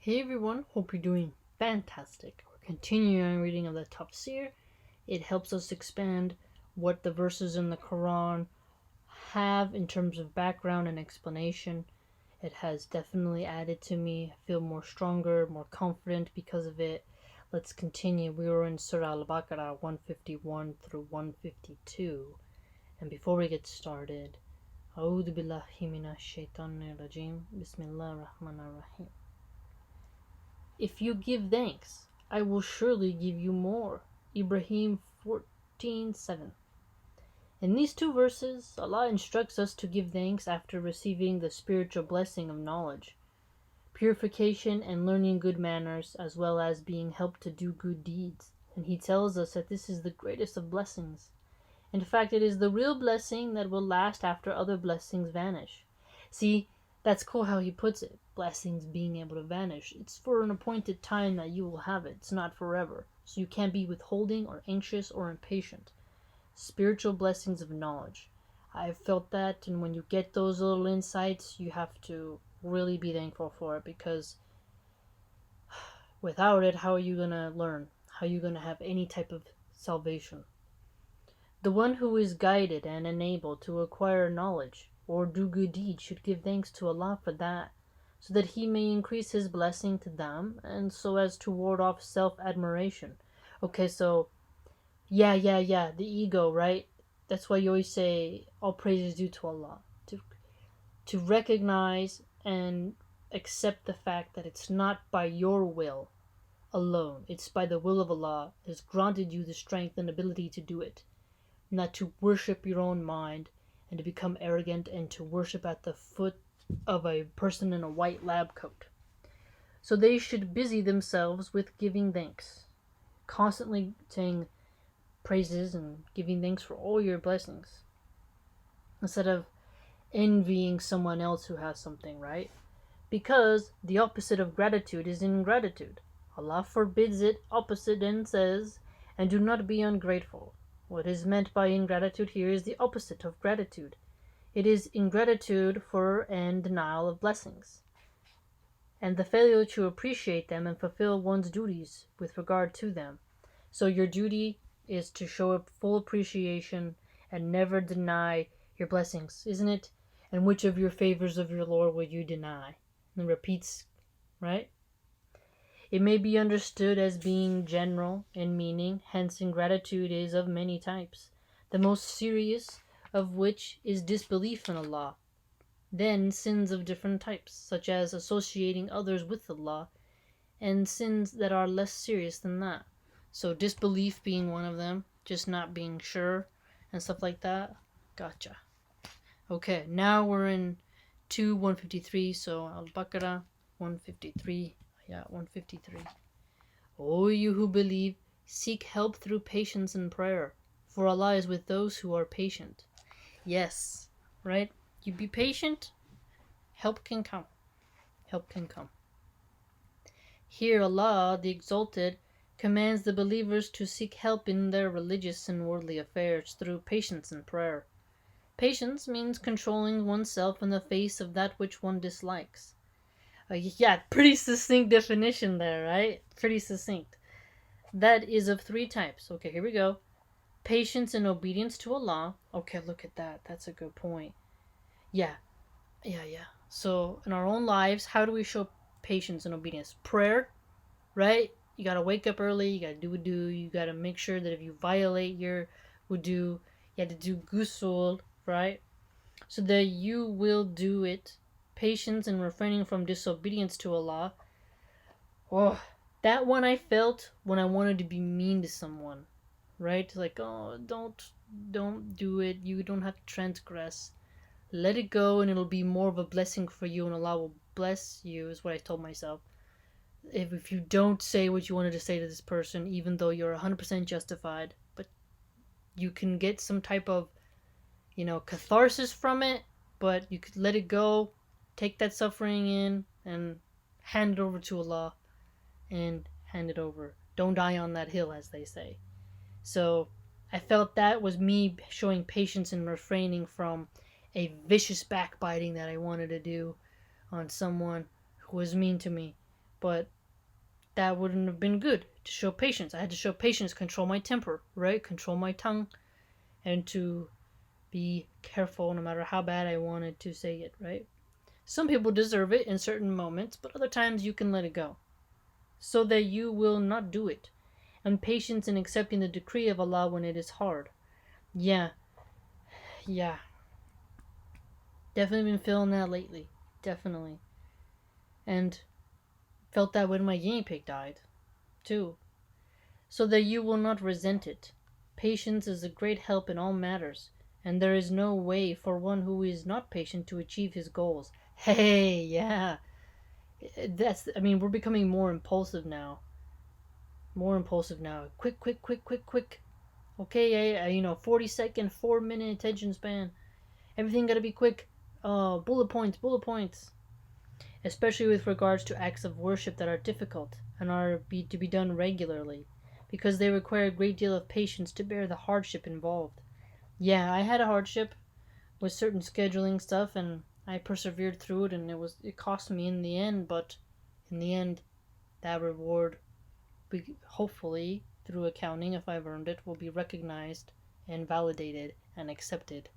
Hey everyone, hope you're doing fantastic. We're continuing reading of the Tafseer. It helps us expand what the verses in the Quran have in terms of background and explanation. It has definitely added to me. I feel more stronger, more confident because of it. Let's continue. We were in Surah Al-Baqarah 151 through 152. And before we get started, A'udhu billahi minash shaitanir rajim. Bismillah ar-Rahman ar-Rahim. If you give thanks, I will surely give you more. Ibrahim 14:7. In these two verses, Allah instructs us to give thanks after receiving the spiritual blessing of knowledge, purification, and learning good manners, as well as being helped to do good deeds. And He tells us that this is the greatest of blessings. In fact, it is the real blessing that will last after other blessings vanish. See, that's cool how He puts it. Blessings being able to vanish. It's for an appointed time that you will have it. It's not forever. So you can't be withholding or anxious or impatient. Spiritual blessings of knowledge. I've felt that, and when you get those little insights, you have to really be thankful for it, because without it, how are you going to learn? How are you going to have any type of salvation? The one who is guided and enabled to acquire knowledge or do good deeds should give thanks to Allah for that, so that He may increase His blessing to them, and so as to ward off self-admiration. Okay, so, the ego, right? That's why you always say, all praise is due to Allah. To recognize and accept the fact that it's not by your will alone, it's by the will of Allah that has granted you the strength and ability to do it. Not to worship your own mind and to become arrogant and to worship at the foot of a person in a white lab coat. So they should busy themselves with giving thanks, constantly saying praises and giving thanks for all your blessings, instead of envying someone else who has something, right? Because the opposite of gratitude is ingratitude. Allah forbids it opposite and says, and do not be ungrateful. What is meant by ingratitude here is the opposite of gratitude. It is ingratitude for and denial of blessings, and the failure to appreciate them and fulfill one's duties with regard to them. So your duty is to show a full appreciation and never deny your blessings, isn't it? And which of your favors of your Lord will you deny? And repeats, right? It may be understood as being general in meaning, hence ingratitude is of many types, the most serious of which is disbelief in Allah. Then sins of different types, such as associating others with Allah, and sins that are less serious than that. So disbelief being one of them, just not being sure, and stuff like that. Gotcha. Okay, now we're in 153, so Al-Baqarah 153. 153. O you who believe, seek help through patience and prayer, for Allah is with those who are patient. Yes, right? You be patient, help can come. Help can come. Here Allah, the Exalted, commands the believers to seek help in their religious and worldly affairs through patience and prayer. Patience means controlling oneself in the face of that which one dislikes. Pretty succinct definition there, right? Pretty succinct. That is of three types. Okay, here we go. Patience and obedience to Allah. Okay, look at that. That's a good point. Yeah. So, in our own lives, how do we show patience and obedience? Prayer, right? You gotta wake up early. You gotta do wudu. You gotta make sure that if you violate your wudu, you have to do ghusl, right? So that you will do it. Patience and refraining from disobedience to Allah. Oh, that one I felt when I wanted to be mean to someone, right? Like, oh, don't do it. You don't have to transgress. Let it go, and it'll be more of a blessing for you, and Allah will bless you, is what I told myself. If you don't say what you wanted to say to this person, even though you're 100% justified, but you can get some type of, catharsis from it, but you could let it go, take that suffering in, and hand it over to Allah, and hand it over. Don't die on that hill, as they say. So I felt that was me showing patience and refraining from a vicious backbiting that I wanted to do on someone who was mean to me. But that wouldn't have been good to show patience. I had to show patience, control my temper, right? Control my tongue, and to be careful no matter how bad I wanted to say it, right? Some people deserve it in certain moments, but other times you can let it go, so that you will not do it. And patience in accepting the decree of Allah when it is hard. Yeah, yeah. Definitely been feeling that lately. Definitely. And felt that when my guinea pig died, too. So that you will not resent it. Patience is a great help in all matters, and there is no way for one who is not patient to achieve his goals. Hey, yeah. We're becoming more impulsive now. More impulsive now. Quick, quick, quick, quick, quick. Okay, 40-second, 4-minute attention span. Everything gotta be quick. Bullet points, bullet points. Especially with regards to acts of worship that are difficult and to be done regularly, because they require a great deal of patience to bear the hardship involved. Yeah, I had a hardship with certain scheduling stuff, and I persevered through it, and it cost me in the end, but in the end, that reward, hopefully through accounting, if I've earned it, will be recognized and validated and accepted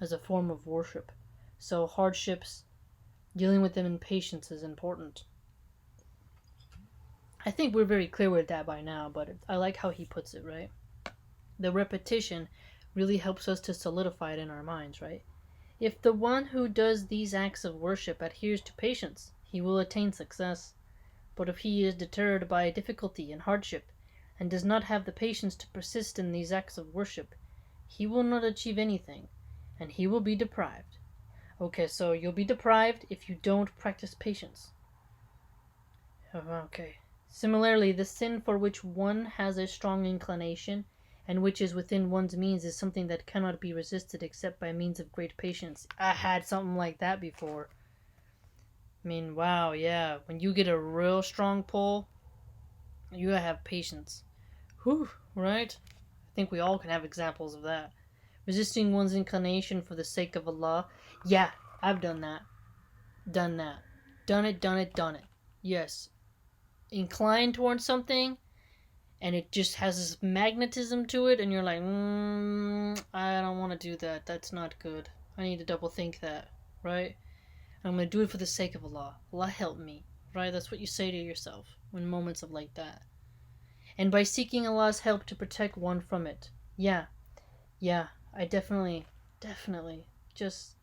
as a form of worship. So hardships, dealing with them in patience is important. I think we're very clear with that by now, but I like how he puts it, right? The repetition really helps us to solidify it in our minds, right? If the one who does these acts of worship adheres to patience, he will attain success. But if he is deterred by difficulty and hardship, and does not have the patience to persist in these acts of worship, he will not achieve anything, and he will be deprived. Okay, so you'll be deprived if you don't practice patience. Okay. Similarly, the sin for which one has a strong inclination, and which is within one's means, is something that cannot be resisted except by means of great patience. I had something like that before. Wow, yeah. When you get a real strong pull, you gotta have patience. Whew, right? I think we all can have examples of that. Resisting one's inclination for the sake of Allah. Yeah, I've done that. Done that. Done it. Yes. Inclined towards something, and it just has this magnetism to it, and you're like, I don't want to do that. That's not good. I need to double think that, right? I'm going to do it for the sake of Allah. Allah help me, right? That's what you say to yourself when moments of like that. And by seeking Allah's help to protect one from it. Yeah, I definitely, just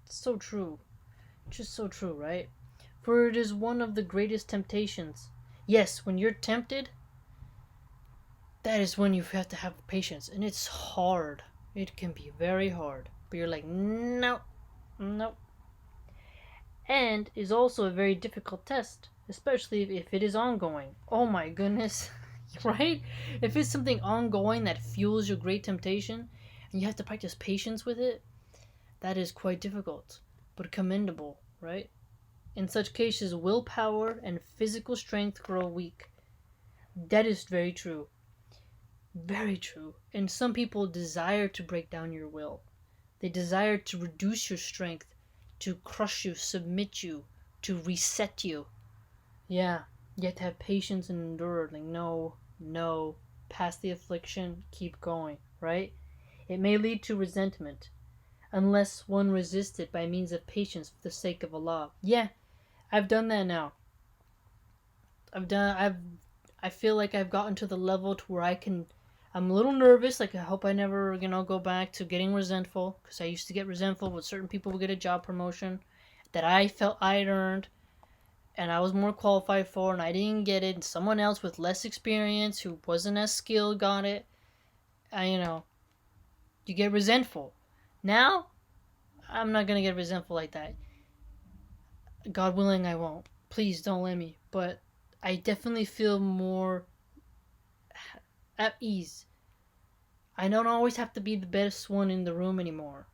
so true. Just so true, right? For it is one of the greatest temptations. Yes, when you're tempted, that is when you have to have patience, and it's hard. It can be very hard, but you're like, no. And is also a very difficult test, especially if it is ongoing. Oh my goodness. Right? If it's something ongoing that fuels your great temptation, and you have to practice patience with it, that is quite difficult, but commendable, right? In such cases, willpower and physical strength grow weak. That is very true. Very true. And some people desire to break down your will. They desire to reduce your strength, to crush you, submit you, to reset you. Yeah, you have to have patience and endure. Like, no, past the affliction, keep going, right? It may lead to resentment, unless one resists it by means of patience for the sake of Allah. Yeah, I've done that now. I feel like I've gotten to the level to where I'm a little nervous, like I hope I never, go back to getting resentful, because I used to get resentful when certain people would get a job promotion that I felt I'd earned, and I was more qualified for, and I didn't get it, and someone else with less experience, who wasn't as skilled, got it. You get resentful. Now, I'm not gonna get resentful like that. God willing, I won't. Please don't let me. But I definitely feel more at ease. I don't always have to be the best one in the room anymore.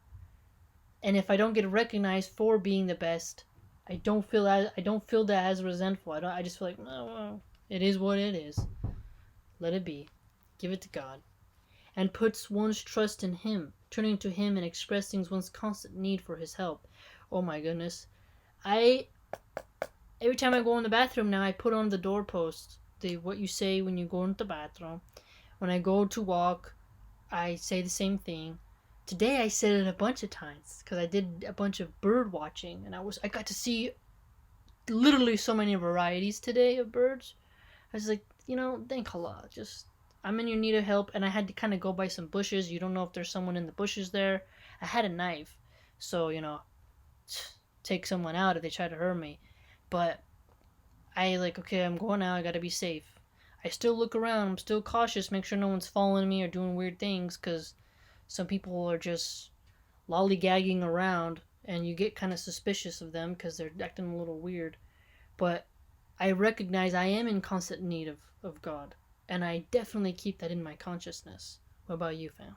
And if I don't get recognized for being the best, I don't feel that as resentful. I just feel like, well, it is what it is. Let it be. Give it to God. And puts one's trust in Him, turning to Him and expressing one's constant need for His help. Oh my goodness. Every time I go in the bathroom now, I put on the doorpost what you say when you go into the bathroom. When I go to walk, I say the same thing. Today I said it a bunch of times because I did a bunch of bird watching, and I got to see literally so many varieties today of birds. I was like, thank Allah. Just I'm in your need of help, and I had to kind of go by some bushes. You don't know if there's someone in the bushes there. I had a knife, so take someone out if they try to hurt me. But okay, I'm going out. I gotta be safe. I still look around. I'm still cautious. Make sure no one's following me or doing weird things, because some people are just lollygagging around, and you get kind of suspicious of them because they're acting a little weird. But I recognize I am in constant need of God, and I definitely keep that in my consciousness. What about you, fam?